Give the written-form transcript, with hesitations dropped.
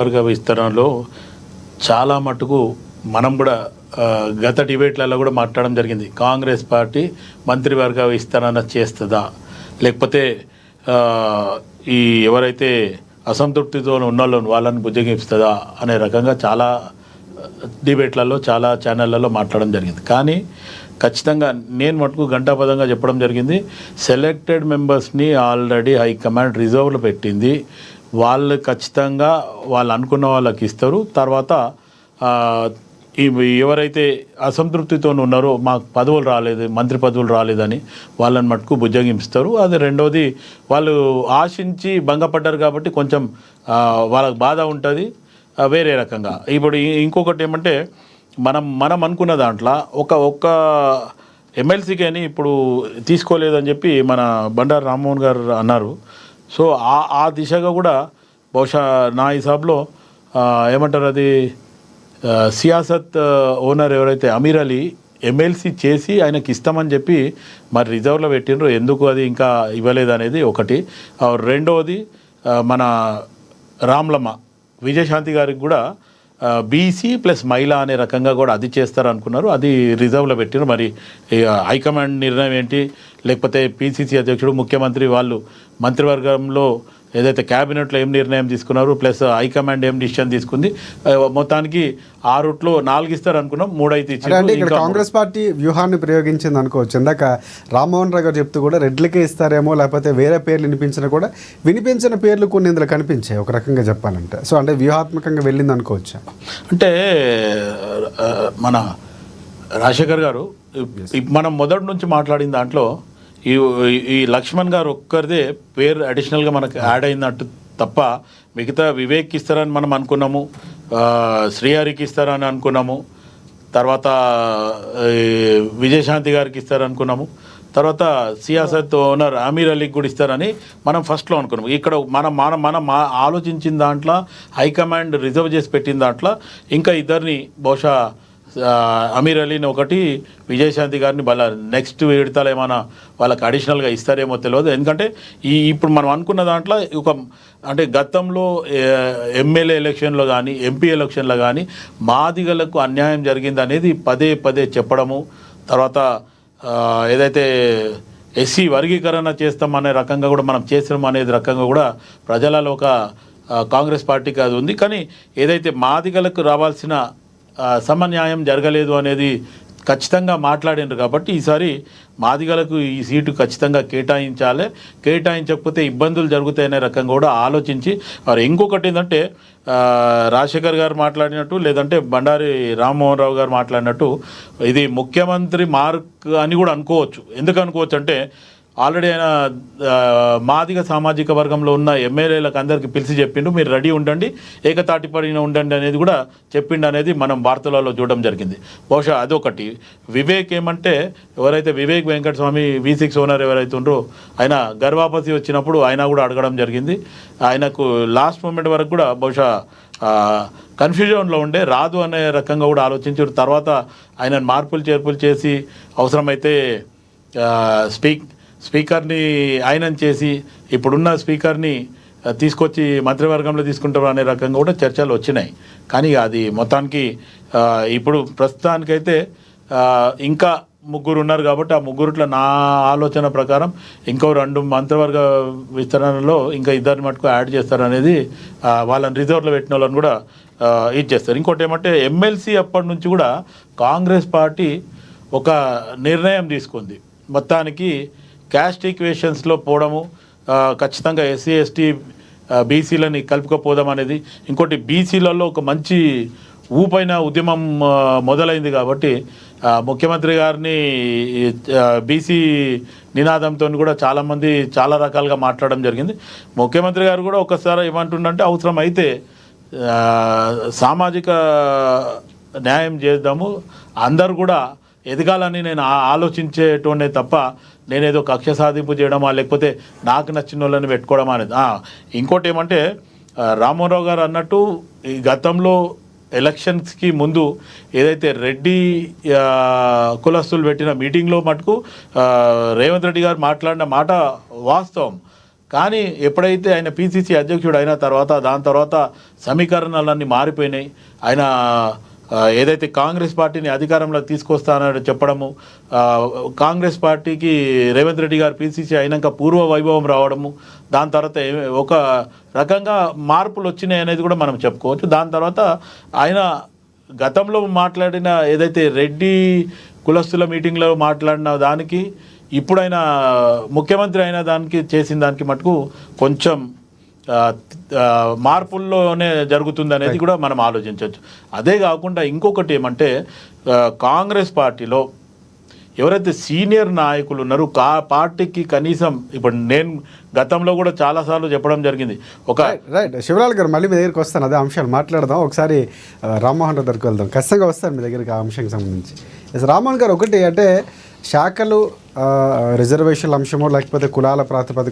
వర్గ విస్తరణలో చాలా మటుకు మనం కూడా గత డిబేట్లలో కూడా మాట్లాడడం జరిగింది. కాంగ్రెస్ పార్టీ మంత్రివర్గ విస్తరణ చేస్తుందా, లేకపోతే ఈ ఎవరైతే అసంతృప్తితో ఉన్న వాళ్ళని బుజ్జగిస్తుందా అనే రకంగా చాలా డిబేట్లలో చాలా ఛానళ్ళలో మాట్లాడడం జరిగింది. కానీ ఖచ్చితంగా నేను మటుకు ఘంటాపదంగా చెప్పడం జరిగింది. సెలెక్టెడ్ మెంబర్స్ని ఆల్రెడీ హైకమాండ్ రిజర్వ్లో పెట్టింది. వాళ్ళు ఖచ్చితంగా వాళ్ళు అనుకున్న వాళ్ళకి ఇస్తారు. తర్వాత ఎవరైతే అసంతృప్తితో ఉన్నారో మాకు పదవులు రాలేదు, మంత్రి పదవులు రాలేదని వాళ్ళని మటుకు బుజ్జగింపుస్తారు. అది రెండవది, వాళ్ళు ఆశించి భంగపడ్డారు కాబట్టి కొంచెం వాళ్ళకి బాధ ఉంటుంది వేరే రకంగా. ఇప్పుడు ఇంకొకటి ఏమంటే మనం అనుకున్న దాంట్లో ఒక్క ఎమ్మెల్సీకి అని ఇప్పుడు తీసుకోలేదని చెప్పి మన బండారు రామ్మోహన్ గారు అన్నారు. సో ఆ దిశగా కూడా బహుశా నా హిసాబ్లో ఏమంటారు, అది సియాసత్ ఓనర్ ఎవరైతే అమీర్ అలీ ఎమ్మెల్సీ చేసి ఆయనకి ఇస్తామని చెప్పి మరి రిజర్వ్లో పెట్టినరు. ఎందుకు అది ఇంకా ఇవ్వలేదు అనేది ఒకటి. రెండవది, మన రామ్లమ్మ విజయశాంతి గారికి కూడా బీసీ ప్లస్ మహిళ అనే రకంగా కూడా అది చేస్తారనుకున్నారు. అది రిజర్వ్లో పెట్టినారు. మరి హైకమాండ్ నిర్ణయం ఏంటి, లేకపోతే పిసిసి అధ్యక్షుడు ముఖ్యమంత్రి వాళ్ళు మంత్రివర్గంలో ఏదైతే క్యాబినెట్లో ఏం నిర్ణయం తీసుకున్నారు, ప్లస్ హైకమాండ్ ఏం డిసిషన్ తీసుకుంది, మొత్తానికి ఆ రూట్లో 4 ఇస్తారు అనుకున్నాం, 3 అయితే ఇచ్చారు. ఇక్కడ కాంగ్రెస్ పార్టీ వ్యూహాన్ని ప్రయోగించింది అనుకోవచ్చు. ఇందాక రామ్మోహన్ రావు గారు చెప్తూ కూడా రెడ్లకే ఇస్తారేమో, లేకపోతే వేరే పేర్లు వినిపించిన పేర్లు కొన్ని ఇందులో కనిపించాయి ఒక రకంగా చెప్పాలంటే. సో అంటే వ్యూహాత్మకంగా వెళ్ళింది అనుకోవచ్చు. అంటే మన రాజశేఖర్ గారు మనం మొదటి నుంచి మాట్లాడిన దాంట్లో ఈ లక్ష్మణ్ గారు ఒక్కరిదే పేరు అడిషనల్గా మనకు యాడ్ అయినట్టు తప్ప మిగతా వివేక్ ఇస్తారని మనం అనుకున్నాము, శ్రీహరికి ఇస్తారని అనుకున్నాము, తర్వాత విజయశాంతి గారికి ఇస్తారనుకున్నాము, తర్వాత సియాసత్ ఓనర్ అమీర్ అలీకి కూడా ఇస్తారని మనం ఫస్ట్లో అనుకున్నాము. ఇక్కడ మనం ఆలోచించిన దాంట్లో హైకమాండ్ రిజర్వ్ చేసి పెట్టిన దాంట్లో ఇంకా ఇద్దరిని బహుశా అమీర్ అలీని ఒకటి, విజయశాంతి గారిని వాళ్ళ నెక్స్ట్ విడతలు ఏమైనా వాళ్ళకి అడిషనల్గా ఇస్తారేమో తెలియదు. ఎందుకంటే ఇప్పుడు మనం అనుకున్న దాంట్లో అంటే గతంలో ఎమ్మెల్యే ఎలక్షన్లో కానీ ఎంపీ ఎలక్షన్లో కానీ మాదిగలకు అన్యాయం జరిగింది అనేది పదే పదే చెప్పడము, తర్వాత ఏదైతే ఎస్సీ వర్గీకరణ చేస్తామనే రకంగా కూడా మనం చేసినాం అనేది రకంగా కూడా ప్రజలలో ఒక కాంగ్రెస్ పార్టీకి అది ఉంది. కానీ ఏదైతే మాదిగలకు రావాల్సిన సమన్యాయం జరగలేదు అనేది ఖచ్చితంగా మాట్లాడినారు. కాబట్టి ఈసారి మాదిగలకు ఈ సీటు ఖచ్చితంగా కేటాయించాలి, కేటాయించకపోతే ఇబ్బందులు జరుగుతాయనే రకంగా కూడా ఆలోచించి, మరి ఇంకొకటి ఏంటంటే రాజశేఖర్ గారు మాట్లాడినట్టు, లేదంటే బండారి రామ్మోహన్ రావు గారు మాట్లాడినట్టు ఇది ముఖ్యమంత్రి మార్క్ అని కూడా అనుకోవచ్చు. ఎందుకు అనుకోవచ్చు అంటే ఆల్రెడీ ఆయన మాదిగ సామాజిక వర్గంలో ఉన్న ఎమ్మెల్యేలకు అందరికీ పిలిచి చెప్పిండు, మీరు రెడీ ఉండండి, ఏకతాటిపడిన ఉండండి అనేది కూడా చెప్పిండు అనేది మనం వార్తలలో చూడడం జరిగింది. బహుశా అదొకటి. వివేక్ ఏమంటే ఎవరైతే వివేక్ వెంకటస్వామి V6 ఓనర్ ఎవరైతే ఉండ్రో ఆయన గర్వాపసి వచ్చినప్పుడు ఆయన కూడా అడగడం జరిగింది. ఆయనకు లాస్ట్ మూమెంట్ వరకు కూడా బహుశా కన్ఫ్యూజన్లో ఉండే రాదు అనే రకంగా కూడా ఆలోచించారు. తర్వాత ఆయన మార్పులు చేర్పులు చేసి అవసరమైతే స్పీకర్ని ఆయనని చేసి ఇప్పుడున్న స్పీకర్ని తీసుకొచ్చి మంత్రివర్గంలో తీసుకుంటారు అనే రకంగా కూడా చర్చలు వచ్చినాయి. కానీ అది మొత్తానికి ఇప్పుడు ప్రస్తుతానికైతే ఇంకా 3 ఉన్నారు కాబట్టి ఆ 3 నా ఆలోచన ప్రకారం ఇంకో 2 మంత్రివర్గ విస్తరణలో ఇంకా 2 మటుకు యాడ్ చేస్తారనేది, వాళ్ళని రిజర్వ్లో పెట్టిన వాళ్ళని కూడా ఇచ్చేస్తారు. ఇంకోటి ఏమంటే ఎమ్మెల్సీ అప్పటి నుంచి కూడా కాంగ్రెస్ పార్టీ ఒక నిర్ణయం తీసుకుంది, మొత్తానికి క్యాస్ట్ ఈక్వేషన్స్లో పోవడము, ఖచ్చితంగా ఎస్సీ ఎస్టీ బీసీలని కలుపుకపోదాం అనేది. ఇంకోటి బీసీలలో ఒక మంచి ఊపైన ఉద్యమం మొదలైంది కాబట్టి ముఖ్యమంత్రి గారిని బీసీ నినాదంతో కూడా చాలామంది చాలా రకాలుగా మాట్లాడడం జరిగింది. ముఖ్యమంత్రి గారు కూడా ఒకసారి ఏమంటుండంటే అవసరం అయితే సామాజిక న్యాయం చేద్దాము, అందరు కూడా ఎదగాలని నేను ఆలోచించేటోనే తప్ప నేనేదో కక్ష సాధింపు చేయడమా లేకపోతే నాకు నచ్చిన వాళ్ళని పెట్టుకోవడమా అనేది. ఇంకోటి ఏమంటే రామ్మోహన్ రావు గారు అన్నట్టు ఈ గతంలో ఎలక్షన్స్కి ముందు ఏదైతే రెడ్డి కులస్తులు పెట్టిన మీటింగ్లో మటుకు రేవంత్ రెడ్డి గారు మాట్లాడిన మాట వాస్తవం. కానీ ఎప్పుడైతే ఆయన పిసిసి అధ్యక్షుడు అయిన తర్వాత దాని తర్వాత సమీకరణలన్నీ మారిపోయినాయి. ఆయన ఏదైతే కాంగ్రెస్ పార్టీని అధికారంలోకి తీసుకొస్తానని చెప్పడము, కాంగ్రెస్ పార్టీకి రేవంత్ రెడ్డి గారు పిసిసి అయినాక పూర్వ వైభవం రావడము, దాని తర్వాత ఒక రకంగా మార్పులు వచ్చినాయి అనేది కూడా మనం చెప్పుకోవచ్చు. దాని తర్వాత ఆయన గతంలో మాట్లాడిన ఏదైతే రెడ్డి కులస్తుల మీటింగ్లో మాట్లాడిన దానికి ఇప్పుడు ఆయన ముఖ్యమంత్రి అయిన దానికి చేసిన దానికి మటుకు కొంచెం మార్పుల్లోనే జరుగుతుంది అనేది కూడా మనం ఆలోచించవచ్చు. అదే కాకుండా ఇంకొకటి ఏమంటే కాంగ్రెస్ పార్టీలో ఎవరైతే సీనియర్ నాయకులు ఉన్నారో పార్టీకి కనీసం ఇప్పుడు నేను గతంలో కూడా చాలాసార్లు చెప్పడం జరిగింది. రైట్ శివలాల్ గారు, మళ్ళీ మీ దగ్గరికి వస్తాను, అదే అంశాలు మాట్లాడదాం. ఒకసారి రామ్మోహన్ రావు దగ్గరికి వెళ్దాం, ఖచ్చితంగా వస్తాను మీ దగ్గరికి ఆ అంశానికి సంబంధించి. రామ్మోహన్ గారు, ఒకటి అంటే శాఖలు రిజర్వేషన్ల అంశమో లేకపోతే కులాల ప్రాతిపదిక